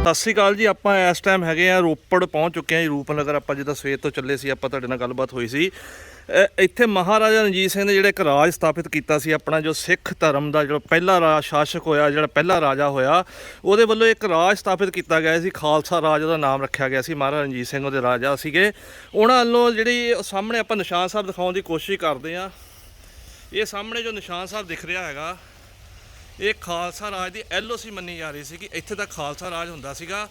ਸਤਿ ਸ਼੍ਰੀ ਅਕਾਲ ਜੀ। ਆਪਾਂ ਇਸ ਟਾਈਮ ਹੈਗੇ ਆ ਰੋਪੜ ਪਹੁੰਚ ਚੁੱਕੇ ਹਾਂ ਜੀ। ਰੂਪਨਗਰ ਆਪਾਂ ਜਿੱਦਾਂ ਸਵੇਰ ਤੋਂ ਚੱਲੇ ਸੀ, ਆਪਾਂ ਤੁਹਾਡੇ ਨਾਲ ਗੱਲਬਾਤ ਹੋਈ ਸੀ। ਇੱਥੇ ਮਹਾਰਾਜਾ ਰਣਜੀਤ ਸਿੰਘ ਨੇ ਜਿਹੜਾ ਇੱਕ ਰਾਜ ਸਥਾਪਿਤ ਕੀਤਾ ਸੀ, ਆਪਣਾ ਜੋ ਸਿੱਖ ਧਰਮ ਦਾ ਜਿਹੜਾ ਪਹਿਲਾ ਸ਼ਾਸਕ ਹੋਇਆ, ਜਿਹੜਾ ਪਹਿਲਾ ਰਾਜਾ ਹੋਇਆ, ਉਹਦੇ ਵੱਲੋਂ ਇੱਕ ਰਾਜ ਸਥਾਪਿਤ ਕੀਤਾ ਗਿਆ ਸੀ। ਖਾਲਸਾ ਰਾਜ ਉਹਦਾ ਨਾਮ ਰੱਖਿਆ ਗਿਆ ਸੀ। ਮਹਾਰਾਜਾ ਰਣਜੀਤ ਸਿੰਘ ਉਹਦੇ ਰਾਜਾ ਸੀਗੇ। ਉਹਨਾਂ ਵੱਲੋਂ ਜਿਹੜੀ ਸਾਹਮਣੇ ਆਪਾਂ ਨਿਸ਼ਾਨ ਸਾਹਿਬ ਦਿਖਾਉਣ ਦੀ ਕੋਸ਼ਿਸ਼ ਕਰਦੇ ਹਾਂ। ਇਹ ਸਾਹਮਣੇ ਜੋ ਨਿਸ਼ਾਨ ਸਾਹਿਬ ਦਿਖ ਰਿਹਾ ਹੈਗਾ, ਇਹ ਖਾਲਸਾ ਰਾਜ ਦੀ LOC ਮੰਨੀ ਜਾ ਰਹੀ ਸੀ ਕਿ ਇੱਥੇ ਤੱਕ ਖਾਲਸਾ ਰਾਜ ਹੁੰਦਾ ਸੀਗਾ।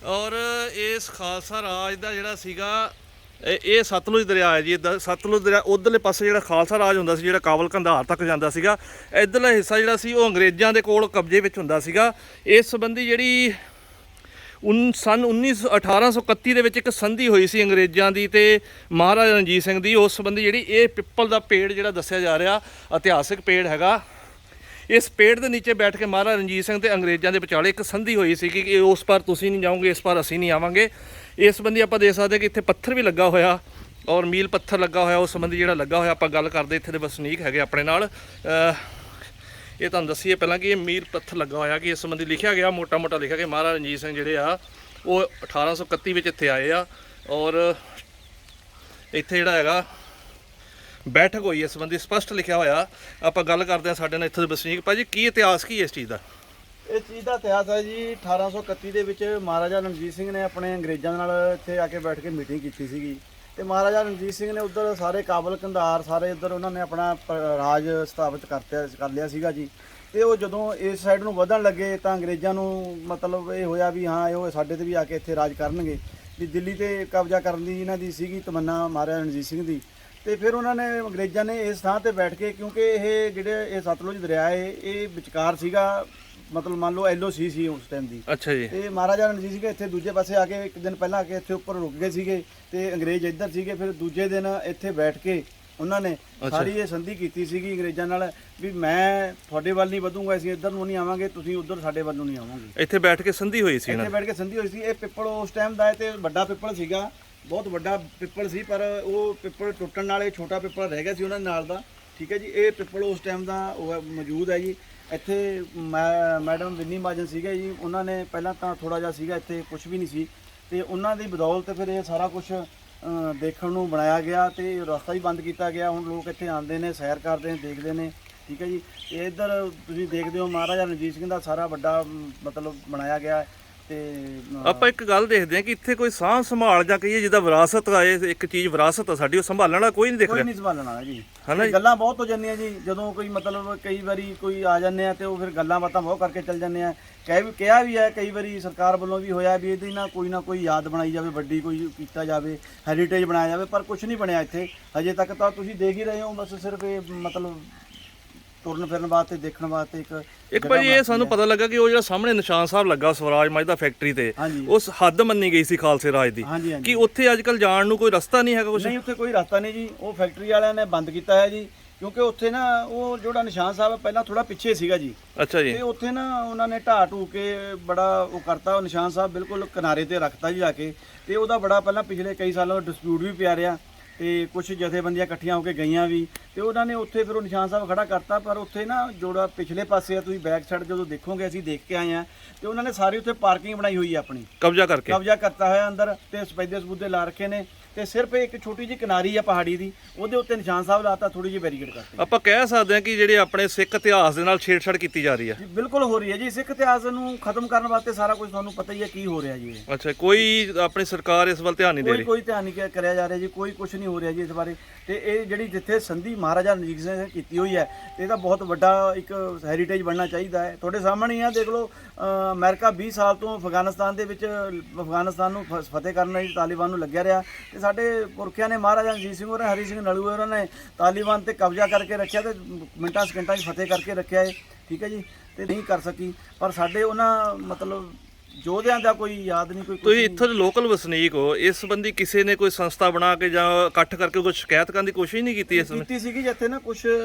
ਔਰ ਇਸ ਖਾਲਸਾ ਰਾਜ ਦਾ ਜਿਹੜਾ ਸੀਗਾ, ਇਹ ਸਤਲੁਜ ਦਰਿਆ ਹੈ ਜੀ। ਸਤਲੁਜ ਦਰਿਆ ਉਧਰਲੇ ਪਾਸੇ ਜਿਹੜਾ ਖਾਲਸਾ ਰਾਜ ਹੁੰਦਾ ਸੀ, ਜਿਹੜਾ ਕਾਬਲ ਕੰਧਾਰ ਤੱਕ ਜਾਂਦਾ ਸੀਗਾ, ਇੱਧਰਲਾ ਹਿੱਸਾ ਜਿਹੜਾ ਸੀ ਉਹ ਅੰਗਰੇਜ਼ਾਂ ਦੇ ਕੋਲ ਕਬਜ਼ੇ ਵਿੱਚ ਹੁੰਦਾ ਸੀਗਾ। ਇਸ ਸੰਬੰਧੀ ਜਿਹੜੀ ਸੰਨ 1831 ਦੇ ਵਿੱਚ ਇੱਕ ਸੰਧੀ ਹੋਈ ਸੀ ਅੰਗਰੇਜ਼ਾਂ ਦੀ ਤੇ ਮਹਾਰਾਜਾ ਰਣਜੀਤ ਸਿੰਘ ਦੀ। ਉਸ ਸੰਬੰਧੀ ਜਿਹੜੀ ਇਹ ਪਿੱਪਲ ਦਾ ਪੇੜ ਜਿਹੜਾ ਦੱਸਿਆ ਜਾ ਰਿਹਾ, ਇਤਿਹਾਸਿਕ ਪੇੜ ਹੈਗਾ। ਇਸ ਪੇੜ ਦੇ ਨੀਚੇ ਬੈਠ ਕੇ ਮਹਾਰਾਜਾ ਰਣਜੀਤ ਸਿੰਘ ਤੇ ਅੰਗਰੇਜ਼ਾਂ ਦੇ ਵਿਚਾਲੇ ਇੱਕ ਸੰਧੀ ਹੋਈ ਸੀ ਕਿ ਉਸ ਪਾਰ ਤੁਸੀਂ ਨਹੀਂ ਜਾਓਗੇ, ਇਸ ਪਾਰ ਅਸੀਂ ਨਹੀਂ ਆਵਾਂਗੇ। ਇਸ ਸੰਬੰਧੀ ਆਪਾਂ ਦੇਖ ਸਕਦੇ ਕਿ ਇੱਥੇ ਪੱਥਰ ਵੀ ਲੱਗਾ ਹੋਇਆ ਔਰ ਮੀਲ ਪੱਥਰ ਲੱਗਾ ਹੋਇਆ। ਉਸ ਸੰਬੰਧੀ ਜਿਹੜਾ ਲੱਗਾ ਹੋਇਆ, ਆਪਾਂ ਗੱਲ ਕਰਦੇ ਇੱਥੇ ਦੇ ਵਸਨੀਕ ਹੈਗੇ ਆਪਣੇ ਨਾਲ। ਇਹ ਤੁਹਾਨੂੰ ਦੱਸੀਏ ਪਹਿਲਾਂ ਕਿ ਇਹ ਮੀਲ ਪੱਥਰ ਲੱਗਾ ਹੋਇਆ ਕਿ ਇਸ ਸੰਬੰਧੀ ਲਿਖਿਆ ਗਿਆ, ਮੋਟਾ ਮੋਟਾ ਲਿਖਿਆ ਕਿ ਮਹਾਰਾਜਾ ਰਣਜੀਤ ਸਿੰਘ ਜਿਹੜੇ ਆ ਉਹ 1831 ਵਿੱਚ ਇੱਥੇ ਆਏ ਆ ਔਰ ਇੱਥੇ ਜਿਹੜਾ ਹੈਗਾ ਬੈਠਕ ਹੋਈ ਇਸ ਸੰਬੰਧੀ ਸਪਸ਼ਟ ਲਿਖਿਆ ਹੋਇਆ। ਆਪਾਂ ਗੱਲ ਕਰਦੇ ਹਾਂ ਸਾਡੇ ਨਾਲ ਇੱਥੇ ਦੇ ਵਸਨੀਕ। ਭਾਜੀ ਕੀ ਇਤਿਹਾਸ ਕੀ ਇਸ ਚੀਜ਼ ਦਾ? ਇਸ ਚੀਜ਼ ਦਾ ਇਤਿਹਾਸ ਹੈ ਜੀ, 1831 ਦੇ ਵਿੱਚ ਮਹਾਰਾਜਾ ਰਣਜੀਤ ਸਿੰਘ ਨੇ ਆਪਣੇ ਅੰਗਰੇਜ਼ਾਂ ਨਾਲ ਇੱਥੇ ਆ ਕੇ ਬੈਠ ਕੇ ਮੀਟਿੰਗ ਕੀਤੀ ਸੀਗੀ ਤੇ ਮਹਾਰਾਜਾ ਰਣਜੀਤ ਸਿੰਘ ਨੇ ਉੱਧਰ ਸਾਰੇ ਕਾਬਲ ਕੰਧਾਰ ਸਾਰੇ ਉੱਧਰ ਉਹਨਾਂ ਨੇ ਆਪਣਾ ਰਾਜ ਸਥਾਪਿਤ ਕਰ ਲਿਆ ਸੀਗਾ ਜੀ। ਤੇ ਉਹ ਜਦੋਂ ਇਸ ਸਾਈਡ ਨੂੰ ਵਧਣ ਲੱਗੇ ਤਾਂ ਅੰਗਰੇਜ਼ਾਂ ਨੂੰ ਮਤਲਬ ਇਹ ਹੋਇਆ ਵੀ ਹਾਂ ਇਹ ਸਾਡੇ ਤੇ ਵੀ ਆ ਕੇ ਇੱਥੇ ਰਾਜ ਕਰਨਗੇ, ਵੀ ਦਿੱਲੀ ਤੇ ਕਬਜ਼ਾ ਕਰਨ ਦੀ ਇਹਨਾਂ ਦੀ ਸੀਗੀ ਤਮੰਨਾ ਮਹਾਰਾਜਾ ਰਣਜੀਤ ਸਿੰਘ ਦੀ। ਤੇ ਫਿਰ ਉਹਨਾਂ ਨੇ ਅੰਗਰੇਜ਼ਾਂ ਨੇ ਇਸ ਥਾਂ ਤੇ ਬੈਠ ਕੇ, ਕਿਉਂਕਿ ਇਹ ਜਿਹੜੇ ਇਹ ਸਤਲੁਜ ਦਰਿਆ ਹੈ ਇਹ ਵਿਚਕਾਰ ਸੀਗਾ, ਮਤਲਬ ਮੰਨ ਲਓ LOC ਸੀ ਉਸ ਟਾਈਮ ਦੀ। ਅੱਛਾ ਜੀ। ਤੇ ਮਹਾਰਾਜਾ ਰਣਜੀਤ ਸਿੰਘ ਇੱਥੇ ਦੂਜੇ ਪਾਸੇ ਆ ਕੇ ਇੱਕ ਦਿਨ ਪਹਿਲਾਂ ਆ ਕੇ ਇੱਥੇ ਉੱਪਰ ਰੁਕ ਗਏ ਸੀਗੇ ਤੇ ਅੰਗਰੇਜ਼ ਇੱਧਰ ਸੀਗੇ। ਫਿਰ ਦੂਜੇ ਦਿਨ ਇੱਥੇ ਬੈਠ ਕੇ ਉਹਨਾਂ ਨੇ ਸਾਰੀ ਇਹ ਸੰਧੀ ਕੀਤੀ ਸੀਗੀ ਅੰਗਰੇਜ਼ਾਂ ਨਾਲ ਵੀ ਮੈਂ ਤੁਹਾਡੇ ਵੱਲ ਨਹੀਂ ਵਧੂੰਗਾ, ਅਸੀਂ ਇੱਧਰ ਨੂੰ ਨਹੀਂ ਆਵਾਂਗੇ, ਤੁਸੀਂ ਉੱਧਰ ਸਾਡੇ ਵੱਲ ਨੂੰ ਨਹੀਂ ਆਵਾਂਗੇ। ਇੱਥੇ ਬੈਠ ਕੇ ਸੰਧੀ ਹੋਈ ਸੀ। ਇੱਥੇ ਬੈਠ ਕੇ ਸੰਧੀ ਹੋਈ ਸੀ। ਇਹ ਪਿੱਪਲ ਉਸ ਟਾਈਮ ਦਾ ਹੈ ਤੇ ਵੱਡਾ ਪਿੱਪਲ ਸੀਗਾ, ਬਹੁਤ ਵੱਡਾ ਪਿੱਪਲ ਸੀ, ਪਰ ਉਹ ਪਿੱਪਲ ਟੁੱਟਣ ਨਾਲ ਇਹ ਛੋਟਾ ਪਿੱਪਲ ਰਹਿ ਗਿਆ ਸੀ ਉਹਨਾਂ ਦੇ ਨਾਲ ਦਾ। ਠੀਕ ਹੈ ਜੀ। ਇਹ ਪਿੱਪਲ ਉਸ ਟਾਈਮ ਦਾ ਉਹ ਮੌਜੂਦ ਹੈ ਜੀ। ਇੱਥੇ ਮੈਡਮ ਵਿੰਨੀ ਮਹਾਜਨ ਸੀਗੇ ਜੀ, ਉਹਨਾਂ ਨੇ ਪਹਿਲਾਂ ਤਾਂ ਥੋੜਾ ਜਿਹਾ ਸੀਗਾ, ਇੱਥੇ ਕੁਝ ਵੀ ਨਹੀਂ ਸੀ ਤੇ ਉਹਨਾਂ ਦੀ ਬਦੌਲਤ ਫਿਰ ਇਹ ਸਾਰਾ ਕੁਝ ਦੇਖਣ ਨੂੰ ਬਣਾਇਆ ਗਿਆ ਤੇ ਰਸਤਾ ਵੀ ਬੰਦ ਕੀਤਾ ਗਿਆ। ਹੁਣ ਲੋਕ ਇੱਥੇ ਆਉਂਦੇ ਨੇ, ਸੈਰ ਕਰਦੇ ਨੇ, ਦੇਖਦੇ ਨੇ। ਠੀਕ ਹੈ ਜੀ। ਤੇ ਇੱਧਰ ਤੁਸੀਂ ਦੇਖਦੇ ਹੋ ਮਹਾਰਾਜਾ ਰਣਜੀਤ ਸਿੰਘ ਦਾ ਸਾਰਾ ਵੱਡਾ ਮਤਲਬ ਬਣਾਇਆ ਗਿਆ। ਤੇ ਆਪਾਂ ਇੱਕ ਗੱਲ ਦੇਖਦੇ ਹਾਂ ਕਿ ਇੱਥੇ ਕੋਈ ਸਾਂਭ ਸੰਭਾਲ ਜਾਂ ਕਹੀਏ ਜਿੱਦਾਂ ਵਿਰਾਸਤ ਆਏ, ਇੱਕ ਚੀਜ਼ ਵਿਰਾਸਤ ਆ ਸਾਡੀ, ਉਹ ਸੰਭਾਲਣ ਵਾਲਾ ਕੋਈ ਨਹੀਂ ਦਿਖ ਰਿਹਾ। ਕੋਈ ਨਹੀਂ ਸੰਭਾਲਣ ਵਾਲਾ ਜੀ। ਹਨਾ ਗੱਲਾਂ ਬਹੁਤ ਹੋ ਜਾਂਦੀਆਂ ਜੀ, ਜਦੋਂ ਕੋਈ ਮਤਲਬ ਕਈ ਵਾਰੀ ਕੋਈ ਆ ਜਾਂਦੇ ਆ ਤੇ ਉਹ ਫਿਰ ਗੱਲਾਂ ਬਾਤਾਂ ਬਹੁਤ ਕਰਕੇ ਚੱਲ ਜਾਂਦੇ ਆ। ਕਿਹਾ ਵੀ ਹੈ ਕਈ ਵਾਰੀ ਸਰਕਾਰ ਵੱਲੋਂ ਵੀ ਹੋਇਆ ਵੀ ਇਹਦੀ ਨਾ ਕੋਈ ਯਾਦ ਬਣਾਈ ਜਾਵੇ, ਵੱਡੀ ਕੋਈ ਕੀਤਾ ਜਾਵੇ, ਹੈਰੀਟੇਜ ਬਣਾਇਆ ਜਾਵੇ, ਪਰ ਕੁਝ ਨਹੀਂ ਬਣਿਆ ਇੱਥੇ ਹਜੇ ਤੱਕ। ਤਾਂ ਤੁਸੀਂ ਦੇਖ ਹੀ ਰਹੇ ਹੋ, ਬਸ ਸਿਰਫ ਇਹ ਮਤਲਬ ਤੁਰਨ ਫਿਰਨ ਵਾਸਤੇ, ਦੇਖਣ ਵਾਸਤੇ ਇੱਕ ਭਾਜੀ ਇਹ ਸਾਨੂੰ ਪਤਾ ਲੱਗਾ ਕਿ ਉਹ ਜਿਹੜਾ ਸਾਹਮਣੇ ਨਿਸ਼ਾਨ ਸਾਹਿਬ ਲੱਗਾ ਸਵਰਾਜ ਮੱਝ ਦਾ ਫੈਕਟਰੀ ਤੇ, ਉਸ ਹੱਦ ਮੰਨੀ ਗਈ ਸੀ ਖਾਲਸੇ ਰਾਜ ਦੀ ਕਿ ਉੱਥੇ ਅੱਜ ਕੱਲ ਜਾਣ ਨੂੰ ਕੋਈ ਰਸਤਾ ਨਹੀਂ ਹੈਗਾ ਕੁਝ? ਨਹੀਂ, ਉੱਥੇ ਕੋਈ ਰਸਤਾ ਨਹੀਂ ਜੀ। ਉਹ ਫੈਕਟਰੀ ਵਾਲਿਆਂ ਨੇ ਬੰਦ ਕੀਤਾ ਹੈ ਜੀ, ਕਿਉਂਕਿ ਉੱਥੇ ਨਾ ਉਹ ਜਿਹੜਾ ਨਿਸ਼ਾਨ ਸਾਹਿਬ ਪਹਿਲਾਂ ਥੋੜਾ ਪਿੱਛੇ ਸੀਗਾ ਜੀ। ਅੱਛਾ ਜੀ। ਤੇ ਉੱਥੇ ਨਾ ਉਹਨਾਂ ਨੇ ਢਾਹ ਢੂ ਕੇ ਬੜਾ ਉਹ ਕਰਤਾ, ਉਹ ਨਿਸ਼ਾਨ ਸਾਹਿਬ ਬਿਲਕੁਲ ਕਿਨਾਰੇ ਤੇ ਰੱਖਤਾ ਜੀ ਆ ਕੇ। ਤੇ ਉਹਦਾ ਬੜਾ ਪਹਿਲਾਂ ਪਿਛਲੇ ਕਈ ਸਾਲਾਂ ਤੋਂ ਡਿਸਪਿਊਟ ਵੀ ਪਿਆ ਰਿਹਾ ਤੇ ਕੁਝ ਜਥੇਬੰਦੀਆਂ ਇਕੱਠੀਆਂ ਹੋ ਕੇ ਗਈਆਂ ਵੀ ਤੇ ਉਹਨਾਂ ਨੇ ਉੱਥੇ ਫਿਰ ਉਹ ਨਿਸ਼ਾਨ ਸਾਹਿਬ ਖੜਾ ਕਰਤਾ। ਪਰ ਉੱਥੇ ਨਾ ਜਿਹੜਾ ਪਿਛਲੇ ਪਾਸੇ ਆ, ਤੁਸੀਂ ਬੈਕ ਸਾਈਡ ਜਦੋਂ ਦੇਖੋਗੇ, ਅਸੀਂ ਦੇਖ ਕੇ ਆਏ ਆ, ਤੇ ਉਹਨਾਂ ਨੇ ਸਾਰੀ ਉੱਥੇ ਪਾਰਕਿੰਗ ਬਣਾਈ ਹੋਈ ਹੈ ਆਪਣੀ, ਕਬਜ਼ਾ ਕਰਤਾ ਹੋਇਆ ਅੰਦਰ ਤੇ ਸਪੈਦੇ ਸਬੂਦੇ ਲਾ ਰੱਖੇ ਨੇ। ਤੇ ਸਿਰਫ ਇੱਕ ਛੋਟੀ ਜਿਹੀ ਕਿਨਾਰੀ ਆ ਪਹਾੜੀ ਦੀ, ਉਹਦੇ ਉੱਤੇ ਨਿਸ਼ਾਨ ਸਾਹਿਬ ਲਾਤਾ, ਥੋੜੀ ਜਿਹੀ ਬੈਰੀਕੇਡ ਕਰਤੀ। ਆਪਾਂ ਕਹਿ ਸਕਦੇ ਹਾਂ ਕਿ ਜਿਹੜੇ ਆਪਣੇ ਸਿੱਖ ਇਤਿਹਾਸ ਦੇ ਨਾਲ ਛੇੜਛਾੜ ਕੀਤੀ ਜਾ ਰਹੀ ਹੈ। ਬਿਲਕੁਲ ਹੋ ਰਹੀ ਹੈ ਜੀ। ਸਿੱਖ ਇਤਿਹਾਸ ਨੂੰ ਖਤਮ ਕਰਨ ਵਾਸਤੇ ਸਾਰਾ ਕੁਝ ਤੁਹਾਨੂੰ ਪਤਾ ਹੀ ਹੈ ਕੀ ਹੋ ਰਿਹਾ ਜੀ। ਅੱਛਾ, ਕੋਈ ਆਪਣੀ ਸਰਕਾਰ ਇਸ ਵੱਲ ਧਿਆਨ ਨਹੀਂ ਦੇ ਰਹੀ? ਕੋਈ ਧਿਆਨ ਨਹੀਂ ਕਰਿਆ ਜਾ ਰਿਹਾ ਜੀ, ਕੋਈ ਕੁਝ ਨਹੀਂ ਹੋ ਰਿਹਾ ਜੀ ਇਸ ਬਾਰੇ। ਤੇ ਇਹ ਜਿਹੜੀ ਜਿੱਥੇ ਸੰਧੀ ਮਹਾਰਾਜਾ ਰਣਜੀਤ ਸਿੰਘ ਨੇ ਕੀਤੀ ਹੋਈ ਹੈ, ਤੇ ਇਹਦਾ ਬਹੁਤ ਵੱਡਾ ਇੱਕ ਹੈਰੀਟੇਜ ਬਣਨਾ ਚਾਹੀਦਾ ਹੈ। ਤੁਹਾਡੇ ਸਾਹਮਣੇ ਹੀ ਆ, ਦੇਖ ਲਓ ਅਮਰੀਕਾ 20 ਸਾਲ ਤੋਂ ਅਫਗਾਨਿਸਤਾਨ ਦੇ ਵਿੱਚ ਅਫਗਾਨਿਸਤਾਨ ਨੂੰ ਫਤਿਹ ਕਰਨ ਲਈ ਤਾਲਿਬਾਨ ਨੂੰ ਲੱਗਿਆ ਰਿਹਾ ਤੇ ਸਾਡੇ ਪੁਰਖਿਆਂ ਨੇ ਮਹਾਰਾਜਾ ਰਣਜੀਤ ਸਿੰਘ ਔਰ ਹਰੀ ਸਿੰਘ ਨਲੂਏ ਉਹਨਾਂ ਨੇ ਤਾਲਿਬਾਨ ਤੇ ਕਬਜ਼ਾ ਕਰਕੇ ਰੱਖਿਆ ਤੇ ਮਿੰਟਾਂ ਸਕਿੰਟਾਂ 'ਚ ਫਤਿਹ ਕਰਕੇ ਰੱਖਿਆ ਹੈ। ਠੀਕ ਹੈ ਜੀ। ਤੇ ਨਹੀਂ ਕਰ ਸਕੀ, ਪਰ ਸਾਡੇ ਉਹਨਾਂ ਮਤਲਬ ਯੋਧਿਆਂ ਦਾ ਕੋਈ ਯਾਦ ਨਹੀਂ, ਕੋਈ। ਤੁਸੀਂ ਇੱਥੋਂ ਦੇ ਲੋਕਲ ਵਸਨੀਕ ਹੋ, ਇਸ ਸੰਬੰਧੀ ਕਿਸੇ ਨੇ ਕੋਈ ਸੰਸਥਾ ਬਣਾ ਕੇ ਜਾਂ ਇਕੱਠ ਕਰਕੇ ਕੋਈ ਸ਼ਿਕਾਇਤ ਕਰਨ ਦੀ ਕੋਸ਼ਿਸ਼ ਨਹੀਂ ਕੀਤੀ? ਕੀਤੀ ਸੀਗੀ ਜਿੱਥੇ ਨਾ ਕੁਝ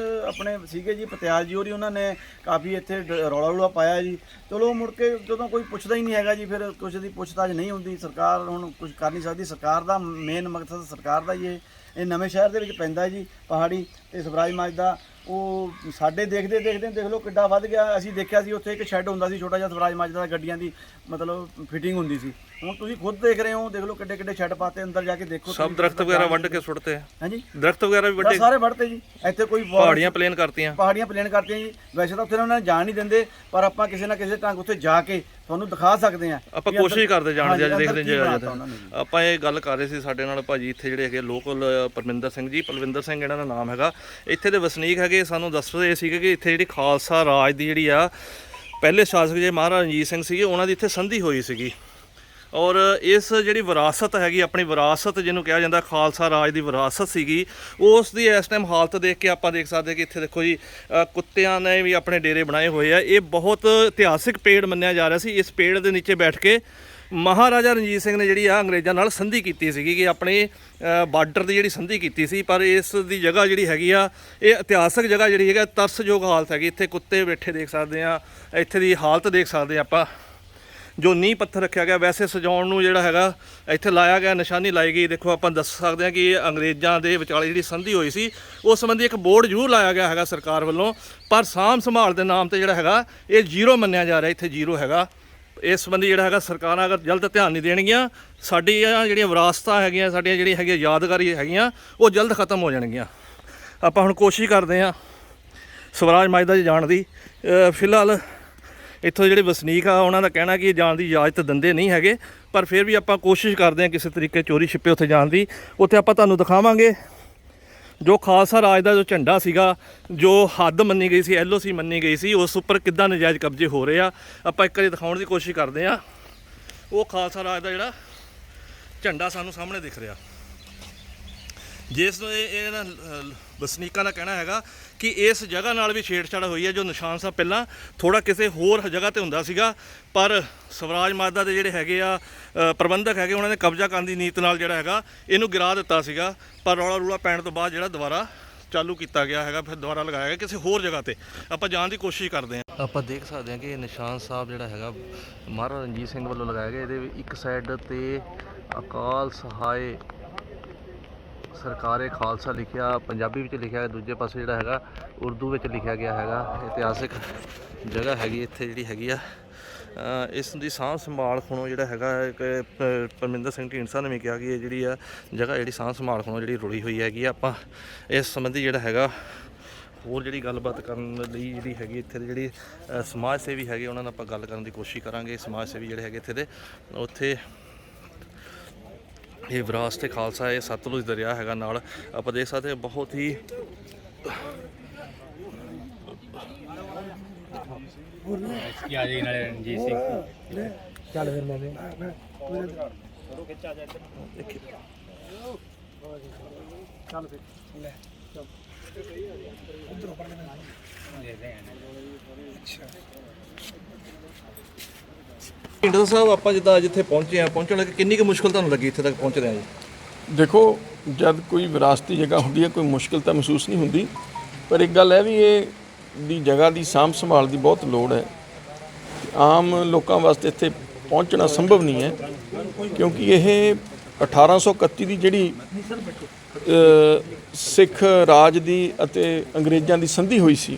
ਆਪਣੇ ਸੀਗੇ ਜੀ ਪਤਿਆਲ ਜੀ ਹੋਰੀ, ਉਹਨਾਂ ਨੇ ਕਾਫੀ ਇੱਥੇ ਰੌਲਾ ਪਾਇਆ ਜੀ। ਚਲੋ ਮੁੜ ਕੇ ਜਦੋਂ ਕੋਈ ਪੁੱਛਦਾ ਹੀ ਨਹੀਂ ਹੈਗਾ ਜੀ, ਫਿਰ ਕੁਝ ਦੀ ਪੁੱਛਤਾਛ ਨਹੀਂ ਹੁੰਦੀ। ਸਰਕਾਰ ਹੁਣ ਕੁਝ ਕਰ ਨਹੀਂ ਸਕਦੀ। ਸਰਕਾਰ ਦਾ ਮੇਨ ਮਕਸਦ ਸਰਕਾਰ ਦਾ ਹੀ ਇਹ ਨਵੇਂ ਸ਼ਹਿਰ ਦੇ ਵਿੱਚ ਪੈਂਦਾ ਜੀ, ਪਹਾੜੀ ਤੇ ਸਵਰਾਜ ਮੱਝ ਦਾ। ਉਹ ਸਾਡੇ ਦੇਖਦੇ ਦੇਖਦੇ ਦੇਖ ਲਓ ਕਿੱਡਾ ਵੱਧ ਗਿਆ। ਅਸੀਂ ਦੇਖਿਆ ਸੀ ਉੱਥੇ ਇੱਕ ਸ਼ੈੱਡ ਹੁੰਦਾ ਸੀ ਛੋਟਾ ਜਿਹਾ ਸਵਰਾਜ ਮਾਜਦਾ ਗੱਡੀਆਂ ਦੀ ਮਤਲਬ ਫਿਟਿੰਗ ਹੁੰਦੀ ਸੀ। ਹੁਣ ਤੁਸੀਂ ਖੁਦ ਦੇਖ ਰਹੇ ਹੋ, ਦੇਖ ਲਓ ਕਿੱਡੇ ਕਿੱਡੇ ਸ਼ੈੱਡ ਪਾਤੇ, ਅੰਦਰ ਜਾ ਕੇ ਦੇਖੋ। ਸਭ ਦਰਖਤ ਵਗੈਰਾ ਵੱਢ ਕੇ ਸੁੱਟਤੇ ਆ। ਹਾਂਜੀ, ਦਰਖਤ ਵਗੈਰਾ ਵੀ ਵੱਢੇ, ਸਾਰੇ ਵੱਢਤੇ ਜੀ। ਇੱਥੇ ਕੋਈ ਪਹਾੜੀਆਂ ਪਲੇਨ ਕਰਤੀਆਂ, ਪਹਾੜੀਆਂ ਪਲੇਨ ਕਰਤੀਆਂ ਜੀ। ਵੈਸੇ ਤਾਂ ਉੱਥੇ ਉਹਨਾਂ ਨੇ ਜਾਣ ਨਹੀਂ ਦਿੰਦੇ, ਪਰ ਆਪਾਂ ਕਿਸੇ ਨਾ ਕਿਸੇ ਢੰਗ ਉੱਥੇ ਜਾ ਕੇ ਤੁਹਾਨੂੰ ਦਿਖਾ ਸਕਦੇ ਆ। ਆਪਾਂ ਕੋਸ਼ਿਸ਼ ਕਰਦੇ ਜਾਣ ਦੀ। ਅੱਜ ਦੇਖਦੇ ਜੇ ਆਪਾਂ ਇਹ ਗੱਲ ਕਰ ਰਹੇ ਸੀ, ਸਾਡੇ ਨਾਲ ਭਾਜੀ ਇੱਥੇ ਜਿਹੜੇ ਹੈਗੇ ਲੋਕਲ ਪਰਮਿੰਦਰ ਸਿੰਘ ਜੀ, ਪਲਵਿੰਦਰ ਸਿੰਘ ਇਹਨਾਂ ਦਾ ਨਾਮ ਹੈਗਾ। ਇੱਥੇ ਦੇ ਵਸਨੀਕ ਹੈਗੇ, ਸਾਨੂੰ ਦੱਸ ਰਹੇ ਸੀਗੇ ਕਿ ਇੱਥੇ ਜਿਹੜੀ ਖਾਲਸਾ ਰਾਜ ਦੀ ਜਿਹੜੀ ਆ ਪਹਿਲੇ ਸ਼ਾਸਕ ਜੇ ਮਹਾਰਾਜਾ ਰਣਜੀਤ ਸਿੰਘ ਸੀਗੇ, ਉਹਨਾਂ ਦੀ ਇੱਥੇ ਸੰਧੀ ਹੋਈ ਸੀਗੀ। ਔਰ ਇਸ ਜਿਹੜੀ ਵਿਰਾਸਤ ਹੈਗੀ, ਆਪਣੀ ਵਿਰਾਸਤ ਜਿਹਨੂੰ ਕਿਹਾ ਜਾਂਦਾ ਖਾਲਸਾ ਰਾਜ ਦੀ ਵਿਰਾਸਤ ਸੀਗੀ, ਉਸ ਦੀ ਇਸ ਟਾਈਮ ਹਾਲਤ ਦੇਖ ਕੇ ਆਪਾਂ ਦੇਖ ਸਕਦੇ ਕਿ ਇੱਥੇ ਦੇਖੋ ਜੀ ਕੁੱਤਿਆਂ ਨੇ ਵੀ ਆਪਣੇ ਡੇਰੇ ਬਣਾਏ ਹੋਏ ਆ। ਇਹ ਬਹੁਤ ਇਤਿਹਾਸਿਕ ਪੇੜ ਮੰਨਿਆ ਜਾ ਰਿਹਾ ਸੀ। ਇਸ ਪੇੜ ਦੇ ਨੀਚੇ ਬੈਠ ਕੇ ਮਹਾਰਾਜਾ ਰਣਜੀਤ ਸਿੰਘ ਨੇ ਜਿਹੜੀ ਆ ਅੰਗਰੇਜ਼ਾਂ ਨਾਲ ਸੰਧੀ ਕੀਤੀ ਸੀਗੀ ਕਿ ਆਪਣੇ ਬਾਰਡਰ ਦੀ ਜਿਹੜੀ ਸੰਧੀ ਕੀਤੀ ਸੀ। ਪਰ ਇਸ ਦੀ ਜਗ੍ਹਾ ਜਿਹੜੀ ਹੈਗੀ ਆ, ਇਹ ਇਤਿਹਾਸਕ ਜਗ੍ਹਾ ਜਿਹੜੀ ਹੈਗਾ, ਤਰਸਯੋਗ ਹਾਲਤ ਹੈਗੀ। ਇੱਥੇ ਕੁੱਤੇ ਬੈਠੇ ਦੇਖ ਸਕਦੇ ਆ, ਇੱਥੇ ਦੀ ਹਾਲਤ ਦੇਖ ਸਕਦੇ ਆ ਆਪਾਂ। ਜੋ ਨੀਂਹ ਪੱਥਰ ਰੱਖਿਆ ਗਿਆ, ਵੈਸੇ ਸਜਾਉਣ ਨੂੰ ਜਿਹੜਾ ਹੈਗਾ ਇੱਥੇ ਲਾਇਆ ਗਿਆ, ਨਿਸ਼ਾਨੀ ਲਾਈ ਗਈ। ਦੇਖੋ ਆਪਾਂ ਦੱਸ ਸਕਦੇ ਹਾਂ ਕਿ ਇਹ ਅੰਗਰੇਜ਼ਾਂ ਦੇ ਵਿਚਾਲੇ ਜਿਹੜੀ ਸੰਧੀ ਹੋਈ ਸੀ ਉਸ ਸੰਬੰਧੀ ਇੱਕ ਬੋਰਡ ਜ਼ਰੂਰ ਲਾਇਆ ਗਿਆ ਹੈਗਾ ਸਰਕਾਰ ਵੱਲੋਂ, ਪਰ ਸਾਂਭ ਸੰਭਾਲ ਦੇ ਨਾਮ ਤੇ ਜਿਹੜਾ ਹੈਗਾ ਇਹ ਜ਼ੀਰੋ ਮੰਨਿਆ ਜਾ ਰਿਹਾ। ਇੱਥੇ ਜ਼ੀਰੋ ਹੈਗਾ। ਇਸ ਸੰਬੰਧੀ ਜਿਹੜਾ ਹੈਗਾ ਸਰਕਾਰਾਂ ਅਗਰ ਜਲਦ ਧਿਆਨ ਨਹੀਂ ਦੇਣਗੀਆਂ, ਸਾਡੀਆਂ ਜਿਹੜੀਆਂ ਵਿਰਾਸਤਾਂ ਹੈਗੀਆਂ, ਸਾਡੀਆਂ ਜਿਹੜੀਆਂ ਹੈਗੀਆਂ ਯਾਦਗਾਰੀ ਹੈਗੀਆਂ, ਉਹ ਜਲਦ ਖਤਮ ਹੋ ਜਾਣਗੀਆਂ। ਆਪਾਂ ਹੁਣ ਕੋਸ਼ਿਸ਼ ਕਰਦੇ ਹਾਂ ਸਵਰਾਜ ਮਾਜਦਾ ਜੀ ਜਾਣ ਦੀ। ਫਿਲਹਾਲ ਇੱਥੋਂ ਜਿਹੜੇ ਵਸਨੀਕ ਆ ਉਹਨਾਂ ਦਾ ਕਹਿਣਾ ਕਿ ਜਾਣ ਦੀ ਇਜਾਜ਼ਤ ਦਿੰਦੇ ਨਹੀਂ ਹੈਗੇ, ਪਰ ਫਿਰ ਵੀ ਆਪਾਂ ਕੋਸ਼ਿਸ਼ ਕਰਦੇ ਹਾਂ ਕਿਸੇ ਤਰੀਕੇ ਚੋਰੀ ਛਿਪੇ ਉੱਥੇ ਜਾਣ ਦੀ। ਉੱਥੇ ਆਪਾਂ ਤੁਹਾਨੂੰ ਦਿਖਾਵਾਂਗੇ ਜੋ ਖਾਲਸਾ ਰਾਜ ਦਾ ਜੋ ਝੰਡਾ ਸੀਗਾ, ਜੋ ਹੱਦ ਮੰਨੀ ਗਈ ਸੀ, LOC ਮੰਨੀ ਗਈ ਸੀ, ਉਸ ਉੱਪਰ ਕਿੱਦਾਂ ਨਜਾਇਜ਼ ਕਬਜ਼ੇ ਹੋ ਰਹੇ ਆ। ਆਪਾਂ ਇੱਕ ਵਾਰੀ ਦਿਖਾਉਣ ਦੀ ਕੋਸ਼ਿਸ਼ ਕਰਦੇ ਹਾਂ। ਉਹ ਖਾਲਸਾ ਰਾਜ ਦਾ ਜਿਹੜਾ ਝੰਡਾ ਸਾਨੂੰ ਸਾਹਮਣੇ ਦਿਖ ਰਿਹਾ, ਜਿਸ ਨੂੰ ਇਹਨਾਂ ਵਸਨੀਕਾਂ ਦਾ ਕਹਿਣਾ ਹੈਗਾ ਕਿ ਇਸ ਜਗ੍ਹਾ ਨਾਲ ਵੀ ਛੇੜਛਾੜ ਹੋਈ ਹੈ। ਜੋ ਨਿਸ਼ਾਨ ਸਾਹਿਬ ਪਹਿਲਾਂ ਥੋੜਾ ਕਿਸੇ ਹੋਰ ਜਗ੍ਹਾ ਤੇ ਹੁੰਦਾ ਸੀਗਾ, ਪਰ ਸਵਰਾਜ ਮਾਜਦਾ ਦੇ ਜਿਹੜੇ ਹੈਗੇ ਆ ਪ੍ਰਬੰਧਕ ਹੈਗੇ, ਉਹਨਾਂ ਨੇ ਕਬਜ਼ਾ ਕਰਨ ਦੀ ਨੀਤ ਨਾਲ ਜਿਹੜਾ ਹੈਗਾ ਇਹਨੂੰ ਗਿਰਾ ਦਿੱਤਾ ਸੀਗਾ। ਪਰ ਰੌਲਾ ਰੂਲਾ ਪੈਣ ਤੋਂ ਬਾਅਦ ਜਿਹੜਾ ਦੁਬਾਰਾ ਚਾਲੂ ਕੀਤਾ ਗਿਆ ਹੈਗਾ, ਫਿਰ ਦੁਬਾਰਾ ਲਗਾਇਆ ਗਿਆ ਕਿਸੇ ਹੋਰ ਜਗ੍ਹਾ ਤੇ। ਆਪਾਂ ਜਾਣ ਦੀ ਕੋਸ਼ਿਸ਼ ਕਰਦੇ ਹਾਂ। ਆਪਾਂ ਦੇਖ ਸਕਦੇ ਹਾਂ ਕਿ ਇਹ ਨਿਸ਼ਾਨ ਸਾਹਿਬ ਜਿਹੜਾ ਹੈਗਾ ਮਹਾਰਾਜਾ ਰਣਜੀਤ ਸਿੰਘ ਵੱਲੋਂ ਲਗਾਇਆ ਗਿਆ। ਇਹਦੇ ਇੱਕ ਸਾਈਡ ਤੇ ਅਕਾਲ ਸਹਾਏ ਸਰਕਾਰੇ ਖਾਲਸਾ ਲਿਖਿਆ ਪੰਜਾਬੀ ਵਿੱਚ ਲਿਖਿਆ, ਦੂਜੇ ਪਾਸੇ ਜਿਹੜਾ ਹੈਗਾ ਉਰਦੂ ਵਿੱਚ ਲਿਖਿਆ ਗਿਆ ਹੈਗਾ। ਇਤਿਹਾਸਿਕ ਜਗ੍ਹਾ ਹੈਗੀ ਇੱਥੇ ਜਿਹੜੀ ਹੈਗੀ ਆ। ਇਸ ਦੀ ਸਾਂਭ ਸੰਭਾਲ ਖੁਣੋ ਜਿਹੜਾ ਹੈਗਾ, ਪਰਮਿੰਦਰ ਸਿੰਘ ਢੀਂਡਸਾ ਨੇ ਵੀ ਕਿਹਾ ਕਿ ਇਹ ਜਿਹੜੀ ਆ ਜਗ੍ਹਾ ਜਿਹੜੀ ਸਾਂਭ ਸੰਭਾਲ ਖੁਣੋ ਜਿਹੜੀ ਰੁੜੀ ਹੋਈ ਹੈਗੀ ਆ। ਆਪਾਂ ਇਸ ਸੰਬੰਧੀ ਜਿਹੜਾ ਹੈਗਾ ਹੋਰ ਜਿਹੜੀ ਗੱਲਬਾਤ ਕਰਨ ਲਈ ਜਿਹੜੀ ਹੈਗੀ ਇੱਥੇ ਦੇ ਜਿਹੜੀ ਸਮਾਜ ਸੇਵੀ ਹੈਗੇ ਉਹਨਾਂ ਨਾਲ ਆਪਾਂ ਗੱਲ ਕਰਨ ਦੀ ਕੋਸ਼ਿਸ਼ ਕਰਾਂਗੇ। ਸਮਾਜ ਸੇਵੀ ਜਿਹੜੇ ਹੈਗੇ ਇੱਥੇ ਦੇ, ਉੱਥੇ ਇਹ ਵਿਰਾਸਤ ਖਾਲਸਾ, ਇਹ ਸਤਲੁਜ ਦਰਿਆ ਹੈਗਾ ਨਾਲ। ਆਪਾਂ ਦੇਖ ਸਕਦੇ ਬਹੁਤ ਹੀ ਰਣਜੀਤ ਸਿੰਘ ਚੱਲ ਫਿਰ ਮੈਂ ਚੱਲ ਫਿਰ ਲੈ ਉਧਰੋਂ ਪੜ ਲੈ। ਢੀਂਡਸਾ ਸਾਹਿਬ, ਆਪਾਂ ਜਿੱਦਾਂ ਅੱਜ ਇੱਥੇ ਪਹੁੰਚੇ ਆ, ਪਹੁੰਚਣ ਲੱਗੇ ਕਿੰਨੀ ਕੁ ਮੁਸ਼ਕਲ ਤੁਹਾਨੂੰ ਲੱਗੀ ਇੱਥੇ ਤੱਕ ਪਹੁੰਚਦੇ ਆ ਜੀ? ਦੇਖੋ, ਜਦ ਕੋਈ ਵਿਰਾਸਤੀ ਜਗ੍ਹਾ ਹੁੰਦੀ ਹੈ ਕੋਈ ਮੁਸ਼ਕਿਲ ਤਾਂ ਮਹਿਸੂਸ ਨਹੀਂ ਹੁੰਦੀ, ਪਰ ਇੱਕ ਗੱਲ ਹੈ ਵੀ ਇਹ ਦੀ ਜਗ੍ਹਾ ਦੀ ਸਾਂਭ ਸੰਭਾਲ ਦੀ ਬਹੁਤ ਲੋੜ ਹੈ। ਆਮ ਲੋਕਾਂ ਵਾਸਤੇ ਇੱਥੇ ਪਹੁੰਚਣਾ ਸੰਭਵ ਨਹੀਂ ਹੈ, ਕਿਉਂਕਿ ਇਹ 1831 ਦੀ ਜਿਹੜੀ ਸਿੱਖ ਰਾਜ ਦੀ ਅਤੇ ਅੰਗਰੇਜ਼ਾਂ ਦੀ ਸੰਧੀ ਹੋਈ ਸੀ,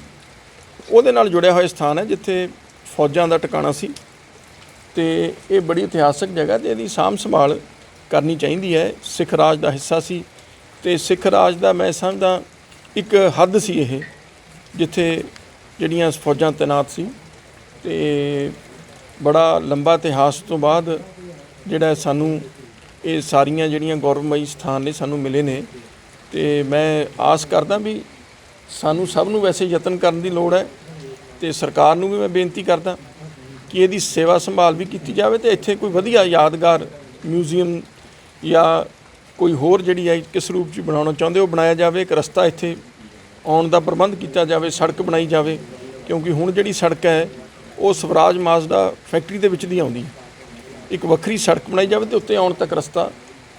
ਉਹਦੇ ਨਾਲ ਜੁੜਿਆ ਹੋਇਆ ਸਥਾਨ ਹੈ ਜਿੱਥੇ ਫੌਜਾਂ ਦਾ ਟਿਕਾਣਾ ਸੀ। ਤੇ ਇਹ ਬੜੀ ਇਤਿਹਾਸਕ ਜਗ੍ਹਾ ਤੇ ਇਹਦੀ ਸਾਂਭ ਸੰਭਾਲ ਕਰਨੀ ਚਾਹੀਦੀ ਹੈ। ਸਿੱਖ ਰਾਜ ਦਾ ਹਿੱਸਾ ਸੀ ਤੇ ਸਿੱਖ ਰਾਜ ਦਾ ਮੈਂ ਸਮਝਦਾ ਇੱਕ ਹੱਦ ਸੀ ਇਹ, ਜਿੱਥੇ ਜਿਹੜੀਆਂ ਫੌਜਾਂ ਤੈਨਾਤ ਸੀ। ਤੇ ਬੜਾ ਲੰਬਾ ਇਤਿਹਾਸ ਤੋਂ ਬਾਅਦ ਜਿਹੜਾ ਸਾਨੂੰ ਇਹ ਸਾਰੀਆਂ ਜਿਹੜੀਆਂ ਗੌਰਵਮਈ ਸਥਾਨ ਨੇ ਸਾਨੂੰ ਮਿਲੇ ਨੇ। ਤੇ ਮੈਂ ਆਸ ਕਰਦਾ ਵੀ ਸਾਨੂੰ ਸਭ ਨੂੰ ਵੈਸੇ ਯਤਨ ਕਰਨ ਦੀ ਲੋੜ ਹੈ, ਤੇ ਸਰਕਾਰ ਨੂੰ ਵੀ ਮੈਂ ਬੇਨਤੀ ਕਰਦਾ ਕਿ ਇਹਦੀ ਸੇਵਾ ਸੰਭਾਲ ਵੀ ਕੀਤੀ ਜਾਵੇ ਤੇ ਇੱਥੇ ਕੋਈ ਵਧੀਆ ਯਾਦਗਾਰ ਮਿਊਜ਼ੀਅਮ ਜਾਂ ਕੋਈ ਹੋਰ ਜਿਹੜੀ ਹੈ ਕਿਸ ਰੂਪ 'ਚ ਬਣਾਉਣਾ ਚਾਹੁੰਦੇ ਉਹ ਬਣਾਇਆ ਜਾਵੇ। ਇੱਕ ਰਸਤਾ ਇੱਥੇ ਆਉਣ ਦਾ ਪ੍ਰਬੰਧ ਕੀਤਾ ਜਾਵੇ, ਸੜਕ ਬਣਾਈ ਜਾਵੇ, ਕਿਉਂਕਿ ਹੁਣ ਜਿਹੜੀ ਸੜਕ ਹੈ ਉਹ ਸਵਰਾਜ ਮਾਜਦਾ ਫੈਕਟਰੀ ਦੇ ਵਿੱਚ ਦੀ ਆਉਂਦੀ ਹੈ। ਇੱਕ ਵੱਖਰੀ ਸੜਕ ਬਣਾਈ ਜਾਵੇ ਤੇ ਉੱਤੇ ਆਉਣ ਤੱਕ ਰਸਤਾ,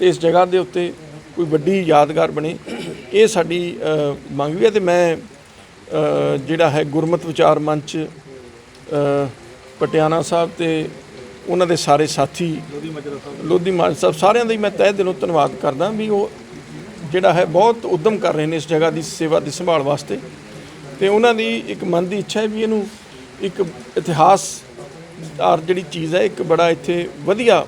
ਤੇ ਇਸ ਜਗ੍ਹਾ ਦੇ ਉੱਤੇ ਕੋਈ ਵੱਡੀ ਯਾਦਗਾਰ ਬਣੇ, ਇਹ ਸਾਡੀ ਮੰਗ ਵੀ ਹੈ। ਤੇ ਮੈਂ ਜਿਹੜਾ ਹੈ ਗੁਰਮਤਿ ਵਿਚਾਰ ਮੰਚ ਪਟਿਆਲਾ ਸਾਹਿਬ ਤੇ ਉਹਨਾਂ ਦੇ ਸਾਰੇ ਸਾਥੀ ਲੋਧੀ ਮਾਜਰਾ ਸਾਹਿਬ, ਸਾਰਿਆਂ ਦਾ ਹੀ ਮੈਂ ਤਹਿ ਦਿਲੋਂ ਧੰਨਵਾਦ ਕਰਦਾ ਵੀ ਉਹ ਜਿਹੜਾ ਹੈ ਬਹੁਤ ਉਦਮ ਕਰ ਰਹੇ ਨੇ ਇਸ ਜਗ੍ਹਾ ਦੀ ਸੇਵਾ ਦੀ ਸੰਭਾਲ ਵਾਸਤੇ। ਤੇ ਉਹਨਾਂ ਦੀ ਇੱਕ ਮਨ ਦੀ ਇੱਛਾ ਹੈ ਵੀ ਇਹਨੂੰ ਇੱਕ ਇਤਿਹਾਸਦਾਰ ਜਿਹੜੀ ਚੀਜ਼ ਹੈ, ਇੱਕ ਬੜਾ ਇੱਥੇ ਵਧੀਆ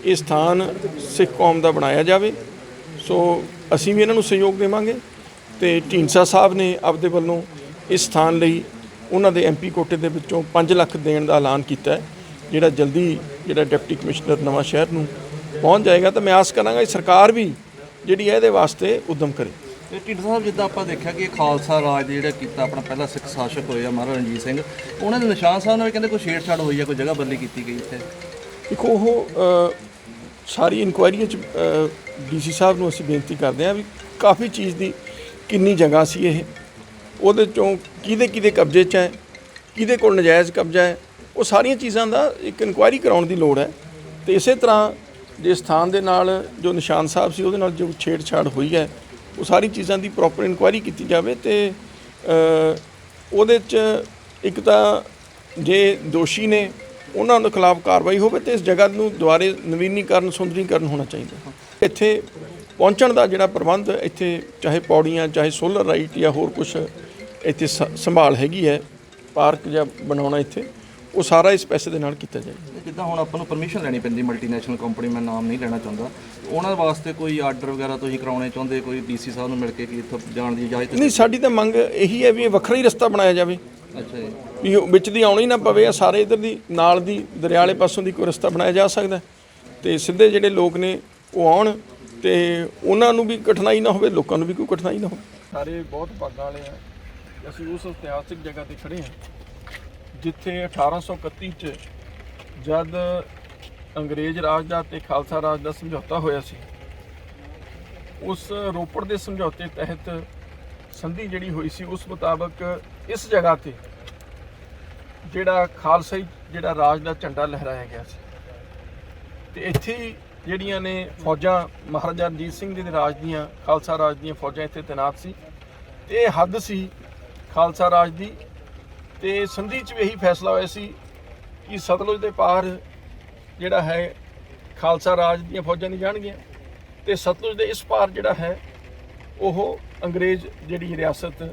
ਇਹ ਸਥਾਨ ਸਿੱਖ ਕੌਮ ਦਾ ਬਣਾਇਆ ਜਾਵੇ। ਸੋ ਅਸੀਂ ਵੀ ਇਹਨਾਂ ਨੂੰ ਸਹਿਯੋਗ ਦੇਵਾਂਗੇ ਤੇ ਢੀਂਡਸਾ ਸਾਹਿਬ ਨੇ ਆਪਦੇ ਵੱਲੋਂ ਇਸ ਸਥਾਨ ਲਈ ਉਹਨਾਂ ਦੇ MP ਕੋਟੇ ਦੇ ਵਿੱਚੋਂ 5 ਲੱਖ ਦੇਣ ਦਾ ਐਲਾਨ ਕੀਤਾ ਹੈ, ਜਿਹੜਾ ਜਲਦੀ ਜਿਹੜਾ ਡਿਪਟੀ ਕਮਿਸ਼ਨਰ ਨਵਾਂ ਸ਼ਹਿਰ ਨੂੰ ਪਹੁੰਚ ਜਾਏਗਾ। ਤਾਂ ਮੈਂ ਆਸ ਕਰਾਂਗਾ ਕਿ ਸਰਕਾਰ ਵੀ ਜਿਹੜੀ ਹੈ ਇਹਦੇ ਵਾਸਤੇ ਉਦਮ ਕਰੇ। ਤੇ ਢੀਂਡਸਾ ਸਾਹਿਬ, ਜਿੱਦਾਂ ਆਪਾਂ ਦੇਖਿਆ ਕਿ ਖਾਲਸਾ ਰਾਜ ਦੇ ਜਿਹੜਾ ਕੀਤਾ ਆਪਣਾ ਪਹਿਲਾ ਸਿੱਖ ਸ਼ਾਸਕ ਹੋਏ ਆ ਮਹਾਰਾਜਾ ਰਣਜੀਤ ਸਿੰਘ, ਉਹਨਾਂ ਦੇ ਨਿਸ਼ਾਨ ਸਾਹਿਬ ਨਾਲ ਵੀ ਕਹਿੰਦੇ ਕੋਈ ਛੇੜਛਾੜ ਹੋਈ ਆ, ਕੋਈ ਜਗ੍ਹਾ ਬਦਲੀ ਕੀਤੀ ਗਈ ਇੱਥੇ। ਦੇਖੋ ਉਹ ਸਾਰੀ ਇਨਕੁਆਇਰੀ 'ਚ DC ਸਾਹਿਬ ਨੂੰ ਅਸੀਂ ਬੇਨਤੀ ਕਰਦੇ ਹਾਂ ਵੀ ਕਾਫੀ ਚੀਜ਼ ਦੀ ਕਿੰਨੀ ਜਗ੍ਹਾ ਸੀ ਇਹ, ਉਹਦੇ 'ਚੋਂ ਕਿਹਦੇ ਕਬਜ਼ੇ 'ਚ ਹੈ, ਕਿਹਦੇ ਕੋਲ ਨਜਾਇਜ਼ ਕਬਜ਼ਾ ਹੈ, ਉਹ ਸਾਰੀਆਂ ਚੀਜ਼ਾਂ ਦਾ ਇੱਕ ਇਨਕੁਆਇਰੀ ਕਰਾਉਣ ਦੀ ਲੋੜ ਹੈ। ਤੇ ਇਸੇ ਤਰ੍ਹਾਂ ਜੇ ਸਥਾਨ ਦੇ ਨਾਲ ਜੋ ਨਿਸ਼ਾਨ ਸਾਹਿਬ ਸੀ ਉਹਦੇ ਨਾਲ ਜੋ ਛੇੜਛਾੜ ਹੋਈ ਹੈ, ਉਹ ਸਾਰੀ ਚੀਜ਼ਾਂ ਦੀ ਪ੍ਰੋਪਰ ਇਨਕੁਆਇਰੀ ਕੀਤੀ ਜਾਵੇ ਤੇ ਉਹਦੇ 'ਚ ਇੱਕ ਤਾਂ ਜੇ ਦੋਸ਼ੀ ਨੇ ਉਹਨਾਂ ਦੇ ਖਿਲਾਫ ਕਾਰਵਾਈ ਹੋਵੇ ਤੇ ਇਸ ਜਗ੍ਹਾ ਨੂੰ ਦੁਬਾਰੇ ਨਵੀਨੀਕਰਨ ਸੁੰਦਰੀਕਰਨ ਹੋਣਾ ਚਾਹੀਦਾ। ਇੱਥੇ ਪਹੁੰਚਣ ਦਾ ਜਿਹੜਾ ਪ੍ਰਬੰਧ ਇੱਥੇ ਚਾਹੇ ਪੌੜੀਆਂ, ਚਾਹੇ ਸੋਲਰ ਲਾਈਟ ਜਾਂ ਹੋਰ ਕੁਝ ਇੱਥੇ ਸੰਭਾਲ ਹੈਗੀ ਹੈ, ਪਾਰਕ ਜਾਂ ਬਣਾਉਣਾ ਇੱਥੇ, ਉਹ ਸਾਰਾ ਇਸ ਪੈਸੇ ਦੇ ਨਾਲ ਕੀਤਾ ਜਾਏਗਾ। ਜਿੱਦਾਂ ਹੁਣ ਆਪਾਂ ਨੂੰ ਪਰਮਿਸ਼ਨ ਲੈਣੀ ਪੈਂਦੀ ਮਲਟੀਨੈਸ਼ਨਲ ਕੰਪਨੀ, ਮੈਂ ਨਾਮ ਨਹੀਂ ਲੈਣਾ ਚਾਹੁੰਦਾ, ਉਹਨਾਂ ਵਾਸਤੇ ਕੋਈ ਆਰਡਰ ਵਗੈਰਾ ਤੁਸੀਂ ਕਰਾਉਣੇ ਚਾਹੁੰਦੇ, ਕੋਈ DC ਸਾਹਿਬ ਨੂੰ ਮਿਲ ਕੇ ਕਿ ਇੱਥੋਂ ਜਾਣ ਦੀ ਇਜਾਜ਼ਤ? ਨਹੀਂ, ਸਾਡੀ ਤਾਂ ਮੰਗ ਇਹੀ ਹੈ ਵੀ ਇਹ ਵੱਖਰਾ ਹੀ ਰਸਤਾ ਬਣਾਇਆ ਜਾਵੇ। ਅੱਛਾ ਜੀ। ਵੀ ਵਿੱਚ ਦੀ ਆਉਣੀ ਨਾ ਪਵੇ, ਆ ਸਾਰੇ ਇੱਧਰ ਦੀ ਨਾਲ ਦੀ ਦਰਿਆ ਵਾਲੇ ਪਾਸੋਂ ਦੀ ਕੋਈ ਰਸਤਾ ਬਣਾਇਆ ਜਾ ਸਕਦਾ ਤੇ ਸਿੱਧੇ ਜਿਹੜੇ ਲੋਕ ਨੇ ਉਹ ਆਉਣ ਤੇ ਉਹਨਾਂ ਨੂੰ ਵੀ ਕਠਿਨਾਈ ਨਾ ਹੋਵੇ, ਲੋਕਾਂ ਨੂੰ ਵੀ ਕੋਈ ਕਠਿਨਾਈ ਨਾ ਹੋਵੇ। ਸਾਰੇ ਬਹੁਤ ਭਾਗਾਂ ਵਾਲੇ ਆ, ਅਸੀਂ ਉਸ ਇਤਿਹਾਸਿਕ ਜਗ੍ਹਾ ਤੇ ਖੜੇ ਹਾਂ ਜਿੱਥੇ 1831 ਚ ਜਦ ਅੰਗਰੇਜ਼ ਰਾਜ ਦਾ ਤੇ ਖਾਲਸਾ ਰਾਜ ਦਾ ਸਮਝੌਤਾ ਹੋਇਆ ਸੀ। ਉਸ ਰੋਪੜ ਦੇ ਸਮਝੌਤੇ ਤਹਿਤ ਸੰਧੀ ਜਿਹੜੀ ਹੋਈ ਸੀ, ਉਸ ਮੁਤਾਬਕ ਇਸ ਜਗ੍ਹਾ ਤੇ ਜਿਹੜਾ ਖਾਲਸਾਈ ਜਿਹੜਾ ਰਾਜ ਦਾ ਝੰਡਾ ਲਹਿਰਾਇਆ ਗਿਆ ਸੀ ਤੇ ਇੱਥੇ ਹੀ ਜਿਹੜੀਆਂ ਨੇ ਫੌਜਾਂ ਮਹਾਰਾਜਾ ਰਣਜੀਤ ਸਿੰਘ ਜੀ ਦੇ ਰਾਜ ਦੀਆਂ, ਖਾਲਸਾ ਰਾਜ ਦੀਆਂ ਫੌਜਾਂ ਇੱਥੇ ਤੈਨਾਤ ਸੀ ਤੇ ਇਹ ਹੱਦ ਸੀ ਖਾਲਸਾ ਰਾਜ ਦੀ। ਤੇ ਸੰਧੀ 'ਚ ਵੀ ਇਹੀ ਫੈਸਲਾ ਹੋਇਆ ਸੀ ਕਿ ਸਤਲੁਜ ਦੇ ਪਾਰ ਜਿਹੜਾ ਹੈ ਖਾਲਸਾ ਰਾਜ ਦੀਆਂ ਫੌਜਾਂ ਨਹੀਂ ਜਾਣਗੀਆਂ ਤੇ ਸਤਲੁਜ ਦੇ ਇਸ ਪਾਰ ਜਿਹੜਾ ਹੈ ਉਹ ਅੰਗਰੇਜ਼ ਜਿਹੜੀ ਰਿਆਸਤ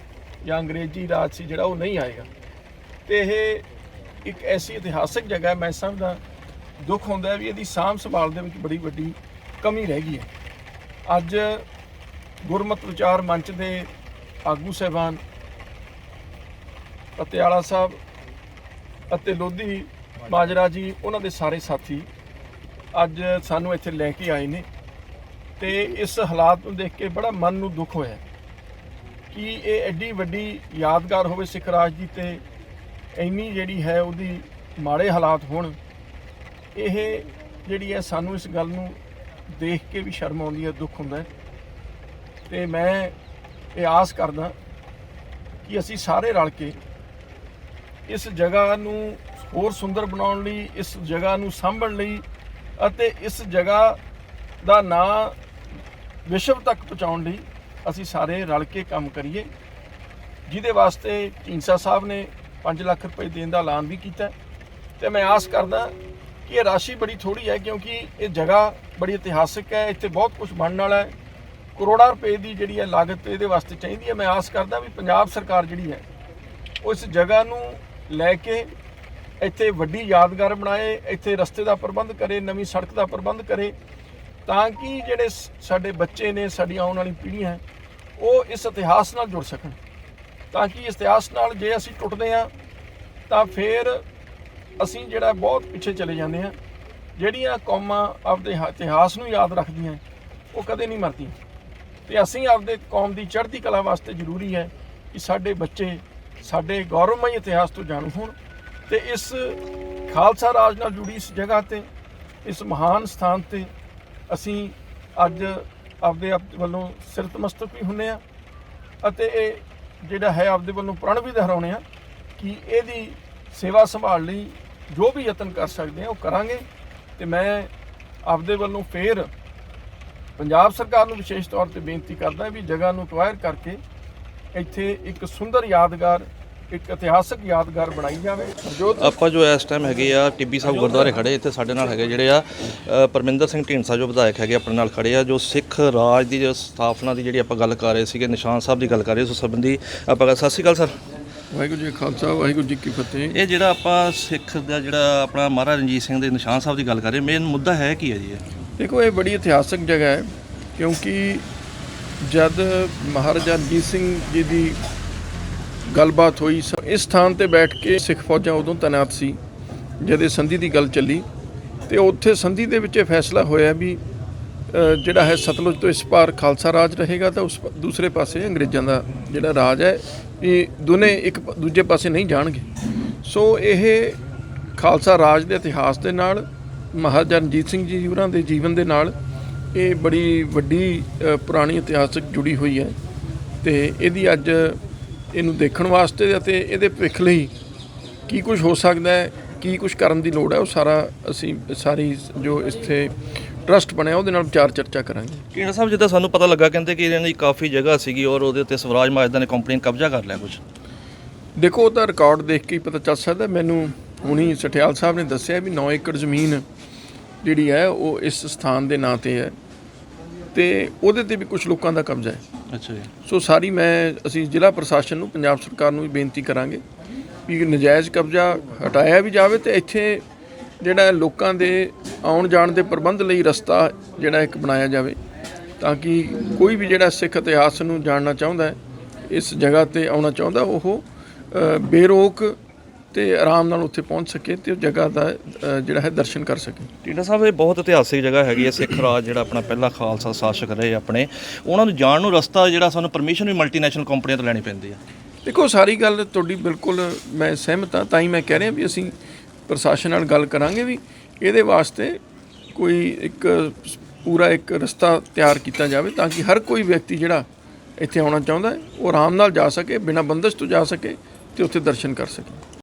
ਜਾਂ ਅੰਗਰੇਜ਼ੀ ਰਾਜ ਸੀ ਜਿਹੜਾ ਉਹ ਨਹੀਂ ਆਏਗਾ। ਤੇ ਇਹ ਇੱਕ ਐਸੀ ਇਤਿਹਾਸਿਕ ਜਗ੍ਹਾ, ਮੈਂ ਸਮਝਦਾ ਦੁੱਖ ਹੁੰਦਾ ਵੀ ਇਹਦੀ ਸਾਂਭ ਸੰਭਾਲ ਦੇ ਵਿੱਚ ਬੜੀ ਵੱਡੀ ਕਮੀ ਰਹਿ ਗਈ ਹੈ। ਅੱਜ ਗੁਰਮਤਿ ਵਿਚਾਰ ਮੰਚ ਦੇ ਆਗੂ ਸਾਹਿਬਾਨ ਪਟਿਆਲਾ ਸਾਹਿਬ ਅਤੇ ਲੋਧੀ ਮਾਜਰਾ ਜੀ, ਉਹਨਾਂ ਦੇ ਸਾਰੇ ਸਾਥੀ ਅੱਜ ਸਾਨੂੰ ਇੱਥੇ ਲੈ ਕੇ ਆਏ ਨੇ ਤੇ ਇਸ ਹਾਲਾਤ ਨੂੰ ਦੇਖ ਕੇ ਬੜਾ ਮਨ ਨੂੰ ਦੁੱਖ ਹੋਇਆ ਕਿ ਇਹ ਐਡੀ ਵੱਡੀ ਯਾਦਗਾਰ ਹੋਵੇ ਸਿੱਖ ਰਾਜ ਦੀ ਤੇ ਇੰਨੀ ਜਿਹੜੀ ਹੈ ਉਹਦੀ ਮਾੜੇ ਹਾਲਾਤ ਹੋਣ। ਇਹ ਜਿਹੜੀ ਹੈ ਸਾਨੂੰ ਇਸ ਗੱਲ ਨੂੰ ਦੇਖ ਕੇ ਵੀ ਸ਼ਰਮ ਆਉਂਦੀ ਹੈ, ਦੁੱਖ ਹੁੰਦਾ ਹੈ। ਤੇ ਮੈਂ ਇਹ ਆਸ ਕਰਦਾ ਕਿ ਅਸੀਂ ਸਾਰੇ ਰਲ ਕੇ ਇਸ ਜਗ੍ਹਾ ਨੂੰ ਹੋਰ ਸੁੰਦਰ ਬਣਾਉਣ ਲਈ, ਇਸ ਜਗ੍ਹਾ ਨੂੰ ਸਾਂਭਣ ਲਈ ਅਤੇ ਇਸ ਜਗ੍ਹਾ ਦਾ ਨਾਂ ਵਿਸ਼ਵ ਤੱਕ ਪਹੁੰਚਾਉਣ ਲਈ ਅਸੀਂ ਸਾਰੇ ਰਲ ਕੇ ਕੰਮ ਕਰੀਏ, ਜਿਹਦੇ ਵਾਸਤੇ ਢੀਂਡਸਾ ਸਾਹਿਬ ਨੇ 5 ਲੱਖ ਰੁਪਏ ਦੇਣ ਦਾ ਐਲਾਨ ਵੀ ਕੀਤਾ। ਤੇ ਮੈਂ ਆਸ ਕਰਦਾ ਕਿ ਇਹ ਰਾਸ਼ੀ ਬੜੀ ਥੋੜੀ ਹੈ ਕਿਉਂਕਿ ਇਹ ਜਗ੍ਹਾ ਬੜੀ ਇਤਿਹਾਸਿਕ ਹੈ, ਇੱਥੇ ਬਹੁਤ ਕੁਝ ਬਣਨ ਵਾਲਾ ਹੈ। ਕਰੋੜਾਂ ਰੁਪਏ ਦੀ ਜਿਹੜੀ ਹੈ ਲਾਗਤ ਇਹਦੇ ਵਾਸਤੇ ਚਾਹੀਦੀ ਹੈ। ਮੈਂ ਆਸ ਕਰਦਾ ਵੀ ਪੰਜਾਬ ਸਰਕਾਰ ਜਿਹੜੀ ਹੈ ਉਹ ਇਸ ਜਗ੍ਹਾ ਨੂੰ ਲੈ ਕੇ ਇੱਥੇ ਵੱਡੀ ਯਾਦਗਾਰ ਬਣਾਏ, ਇੱਥੇ ਰਸਤੇ ਦਾ ਪ੍ਰਬੰਧ ਕਰੇ, ਨਵੀਂ ਸੜਕ ਦਾ ਪ੍ਰਬੰਧ ਕਰੇ, ਤਾਂ ਕਿ ਜਿਹੜੇ ਸਾਡੇ ਬੱਚੇ ਨੇ, ਸਾਡੀ ਆਉਣ ਵਾਲੀ ਪੀੜ੍ਹੀਆਂ ਹੈ, ਉਹ ਇਸ ਇਤਿਹਾਸ ਨਾਲ ਜੁੜ ਸਕਣ। ਤਾਂ ਕਿ ਇਸ ਇਤਿਹਾਸ ਨਾਲ ਜੇ ਅਸੀਂ ਟੁੱਟਦੇ ਹਾਂ ਤਾਂ ਫਿਰ ਅਸੀਂ ਜਿਹੜਾ ਬਹੁਤ ਪਿੱਛੇ ਚਲੇ ਜਾਂਦੇ ਹਾਂ। ਜਿਹੜੀਆਂ ਕੌਮਾਂ ਆਪਦੇ ਇਤਿਹਾਸ ਨੂੰ ਯਾਦ ਰੱਖਦੀਆਂ ਉਹ ਕਦੇ ਨਹੀਂ ਮਰਦੀਆਂ ਤੇ ਅਸੀਂ ਆਪਦੇ ਕੌਮ ਦੀ ਚੜ੍ਹਦੀ ਕਲਾ ਵਾਸਤੇ ਜ਼ਰੂਰੀ ਹੈ ਕਿ ਸਾਡੇ ਬੱਚੇ ਸਾਡੇ ਗੌਰਵਮਈ ਇਤਿਹਾਸ ਤੋਂ ਜਾਣੂ ਹੋਣ ਤੇ ਇਸ ਖਾਲਸਾ ਰਾਜ ਨਾਲ ਜੁੜੀ ਇਸ ਜਗ੍ਹਾ ਤੇ, ਇਸ ਮਹਾਨ ਸਥਾਨ ਤੇ ਅਸੀਂ ਅੱਜ ਆਪਦੇ ਵੱਲੋਂ ਸਿਰ ਤਮਸਤਕ ਵੀ ਹੁੰਦੇ ਹਾਂ ਅਤੇ ਇਹ ਜਿਹੜਾ ਹੈ ਆਪਦੇ ਵੱਲੋਂ ਪ੍ਰਣ ਵੀ ਦੁਹਰਾਉਂਦੇ ਹਾਂ ਕਿ ਇਹਦੀ ਸੇਵਾ ਸੰਭਾਲ ਲਈ ਜੋ ਵੀ ਯਤਨ ਕਰ ਸਕਦੇ ਹਾਂ ਉਹ ਕਰਾਂਗੇ। ਤੇ ਮੈਂ ਆਪਦੇ ਵੱਲੋਂ ਫੇਰ ਪੰਜਾਬ ਸਰਕਾਰ ਨੂੰ ਵਿਸ਼ੇਸ਼ ਤੌਰ ਤੇ ਬੇਨਤੀ ਕਰਦਾ ਵੀ ਜਗ੍ਹਾ ਨੂੰ ਅਕਵਾਇਰ ਕਰਕੇ ਇੱਥੇ ਇੱਕ ਸੁੰਦਰ ਯਾਦਗਾਰ, ਇੱਕ ਇਤਿਹਾਸਕ ਯਾਦਗਾਰ ਬਣਾਈ ਜਾਵੇ। ਆਪਾਂ ਜੋ ਇਸ ਟਾਈਮ ਹੈਗੇ ਆ ਟਿੱਬੀ ਸਾਹਿਬ ਗੁਰਦੁਆਰੇ ਖੜੇ, ਇੱਥੇ ਸਾਡੇ ਨਾਲ ਹੈਗੇ ਜਿਹੜੇ ਆ ਪਰਮਿੰਦਰ ਸਿੰਘ ਢੀਂਡਸਾ ਜੋ ਵਿਧਾਇਕ ਹੈਗੇ ਆਪਣੇ ਨਾਲ ਖੜੇ ਆ, ਜੋ ਸਿੱਖ ਰਾਜ ਦੀ ਜੋ ਸਥਾਪਨਾ ਦੀ ਜਿਹੜੀ ਆਪਾਂ ਗੱਲ ਕਰ ਰਹੇ ਸੀਗੇ, ਨਿਸ਼ਾਨ ਸਾਹਿਬ ਦੀ ਗੱਲ ਕਰ ਰਹੇ ਉਸ ਸੰਬੰਧੀ ਆਪਾਂ। ਸਤਿ ਸ਼੍ਰੀ ਅਕਾਲ ਸਰ। ਵਾਹਿਗੁਰੂ ਜੀ ਕਾ ਖਾਲਸਾ ਵਾਹਿਗੁਰੂ ਜੀ ਕੀ ਫਤਿਹ। ਇਹ ਜਿਹੜਾ ਆਪਾਂ ਸਿੱਖ ਦਾ ਜਿਹੜਾ ਆਪਣਾ ਮਹਾਰਾਜਾ ਰਣਜੀਤ ਸਿੰਘ ਦੇ ਨਿਸ਼ਾਨ ਸਾਹਿਬ ਦੀ ਗੱਲ ਕਰ ਰਹੇ, ਮੇਨ ਮੁੱਦਾ ਹੈ ਕੀ ਹੈ ਜੀ ਇਹ? ਦੇਖੋ, ਇਹ ਬੜੀ ਇਤਿਹਾਸਕ ਜਗ੍ਹਾ ਹੈ ਕਿਉਂਕਿ ਜਦ ਮਹਾਰਾਜਾ ਰਣਜੀਤ ਸਿੰਘ ਜੀ ਦੀ ਗੱਲਬਾਤ ਹੋਈ ਇਸ ਸਥਾਨ ਤੇ ਬੈਠ ਕੇ ਸਿੱਖ ਫੌਜਾਂ ਉਦੋਂ ਤੈਨਾਤ ਸੀ ਜਦ ਇਹ ਸੰਧੀ ਦੀ ਗੱਲ ਚੱਲੀ, ਤੇ ਉੱਥੇ ਸੰਧੀ ਦੇ ਵਿੱਚ ਇਹ ਫੈਸਲਾ ਹੋਇਆ ਵੀ ਜਿਹੜਾ ਹੈ ਸਤਲੁਜ ਤੋਂ ਇਸ ਪਾਰ ਖਾਲਸਾ ਰਾਜ ਰਹੇਗਾ ਤਾਂ ਉਸ ਦੂਸਰੇ ਪਾਸੇ ਅੰਗਰੇਜ਼ਾਂ ਦਾ ਜਿਹੜਾ ਰਾਜ ਹੈ, ਇਹ ਦੋਨੇ ਇੱਕ ਦੂਜੇ ਪਾਸੇ ਨਹੀਂ ਜਾਣਗੇ। ਸੋ ਇਹ ਖਾਲਸਾ ਰਾਜ ਦੇ ਇਤਿਹਾਸ ਦੇ ਨਾਲ ਮਹਾਰਾਜਾ ਰਣਜੀਤ ਸਿੰਘ ਜੀ ਹੋਰਾਂ ਦੇ ਜੀਵਨ ਦੇ ਨਾਲ ਇਹ ਬੜੀ ਵੱਡੀ ਪੁਰਾਣੀ ਇਤਿਹਾਸਕ ਜੁੜੀ ਹੋਈ ਹੈ, ਤੇ ਇਹਦੀ ਅੱਜ ਇਹਨੂੰ ਦੇਖਣ ਵਾਸਤੇ ਅਤੇ ਇਹਦੇ ਭਵਿੱਖ ਲਈ ਕੀ ਕੁਝ ਹੋ ਸਕਦਾ ਹੈ, ਕੀ ਕੁਝ ਕਰਨ ਦੀ ਲੋੜ ਹੈ, ਉਹ ਸਾਰਾ ਅਸੀਂ ਸਾਰੀ ਜੋ ਇੱਥੇ ਟਰਸਟ ਬਣਿਆ ਉਹਦੇ ਨਾਲ ਵਿਚਾਰ ਚਰਚਾ ਕਰਾਂਗੇ। ਕੀਰਤ ਸਾਹਿਬ, ਜਿੱਦਾਂ ਸਾਨੂੰ ਪਤਾ ਲੱਗਾ ਕਹਿੰਦੇ ਕਿ ਇਹਨਾਂ ਦੀ ਕਾਫੀ ਜਗ੍ਹਾ ਸੀਗੀ ਔਰ ਉਹਦੇ ਉੱਤੇ ਸਵਰਾਜ ਮਹਾਜਨ ਨੇ ਕੰਪਨੀ ਨੇ ਕਬਜ਼ਾ ਕਰ ਲਿਆ ਕੁਝ। ਦੇਖੋ, ਉਹਦਾ ਰਿਕਾਰਡ ਦੇਖ ਕੇ ਹੀ ਪਤਾ ਚੱਲ ਸਕਦਾ। ਮੈਨੂੰ ਹੁਣੀ ਸਠਿਆਲ ਸਾਹਿਬ ਨੇ ਦੱਸਿਆ ਵੀ 9 ਏਕੜ ਜ਼ਮੀਨ ਜਿਹੜੀ ਹੈ ਉਹ ਇਸ ਸਥਾਨ ਦੇ ਨਾਂ ਤੇ ਹੈ, ਤੇ ਉਹਦੇ ਤੇ ਵੀ ਕੁਝ ਲੋਕਾਂ ਦਾ ਕਬਜ਼ਾ ਹੈ। ਅੱਛਾ ਜੀ। ਸੋ ਸਾਰੀ ਅਸੀਂ ਜ਼ਿਲ੍ਹਾ ਪ੍ਰਸ਼ਾਸਨ ਨੂੰ, ਪੰਜਾਬ ਸਰਕਾਰ ਨੂੰ ਵੀ ਬੇਨਤੀ ਕਰਾਂਗੇ ਵੀ ਨਜਾਇਜ਼ ਕਬਜ਼ਾ ਹਟਾਇਆ ਵੀ ਜਾਵੇ ਤੇ ਇੱਥੇ ਜਿਹੜਾ ਲੋਕਾਂ ਦੇ ਆਉਣ ਜਾਣ ਦੇ ਪ੍ਰਬੰਧ ਲਈ ਰਸਤਾ ਜਿਹੜਾ ਇੱਕ ਬਣਾਇਆ ਜਾਵੇ, ਤਾਂ ਕਿ ਕੋਈ ਵੀ ਜਿਹੜਾ ਸਿੱਖ ਇਤਿਹਾਸ ਨੂੰ ਜਾਣਨਾ ਚਾਹੁੰਦਾ ਹੈ, ਇਸ ਜਗ੍ਹਾ ਤੇ ਆਉਣਾ ਚਾਹੁੰਦਾ, ਉਹ ਬੇਰੋਕ ਤੇ ਆਰਾਮ ਨਾਲ ਉੱਥੇ ਪਹੁੰਚ ਸਕੇ ਤੇ ਉਹ ਜਗ੍ਹਾ ਦਾ ਜਿਹੜਾ ਹੈ ਦਰਸ਼ਨ ਕਰ ਸਕੇ। ਟੀਡਾ ਸਾਹਿਬ, ਇਹ ਬਹੁਤ ਇਤਿਹਾਸਿਕ ਜਗ੍ਹਾ ਹੈਗੀ ਹੈ। ਸਿੱਖ ਰਾਜ ਜਿਹੜਾ ਆਪਣਾ ਪਹਿਲਾ ਖਾਲਸਾ ਸ਼ਾਸਕ ਰਹੇ ਆਪਣੇ, ਉਹਨਾਂ ਨੂੰ ਜਾਣ ਨੂੰ ਰਸਤਾ ਜਿਹੜਾ ਸਾਨੂੰ ਪਰਮਿਸ਼ਨ ਵੀ ਮਲਟੀਨੈਸ਼ਨਲ ਕੰਪਨੀਆਂ ਤੋਂ ਲੈਣੀ ਪੈਂਦੀ ਹੈ। ਦੇਖੋ, ਸਾਰੀ ਗੱਲ ਤੁਹਾਡੀ ਬਿਲਕੁਲ ਮੈਂ ਸਹਿਮਤ ਹਾਂ, ਤਾਂ ਹੀ ਮੈਂ ਕਹਿ ਰਿਹਾ ਵੀ ਅਸੀਂ ਪ੍ਰਸ਼ਾਸਨ ਨਾਲ ਗੱਲ ਕਰਾਂਗੇ ਵੀ ਇਹਦੇ ਵਾਸਤੇ ਕੋਈ ਇੱਕ ਪੂਰਾ ਇੱਕ ਰਸਤਾ ਤਿਆਰ ਕੀਤਾ ਜਾਵੇ, ਤਾਂ ਕਿ ਹਰ ਕੋਈ ਵਿਅਕਤੀ ਜਿਹੜਾ ਇੱਥੇ ਆਉਣਾ ਚਾਹੁੰਦਾ ਹੈ ਉਹ ਆਰਾਮ ਨਾਲ ਜਾ ਸਕੇ, ਬਿਨਾਂ ਬੰਦਸ਼ ਤੋਂ ਜਾ ਸਕੇ ਤੇ ਉੱਥੇ ਦਰਸ਼ਨ ਕਰ ਸਕੇ।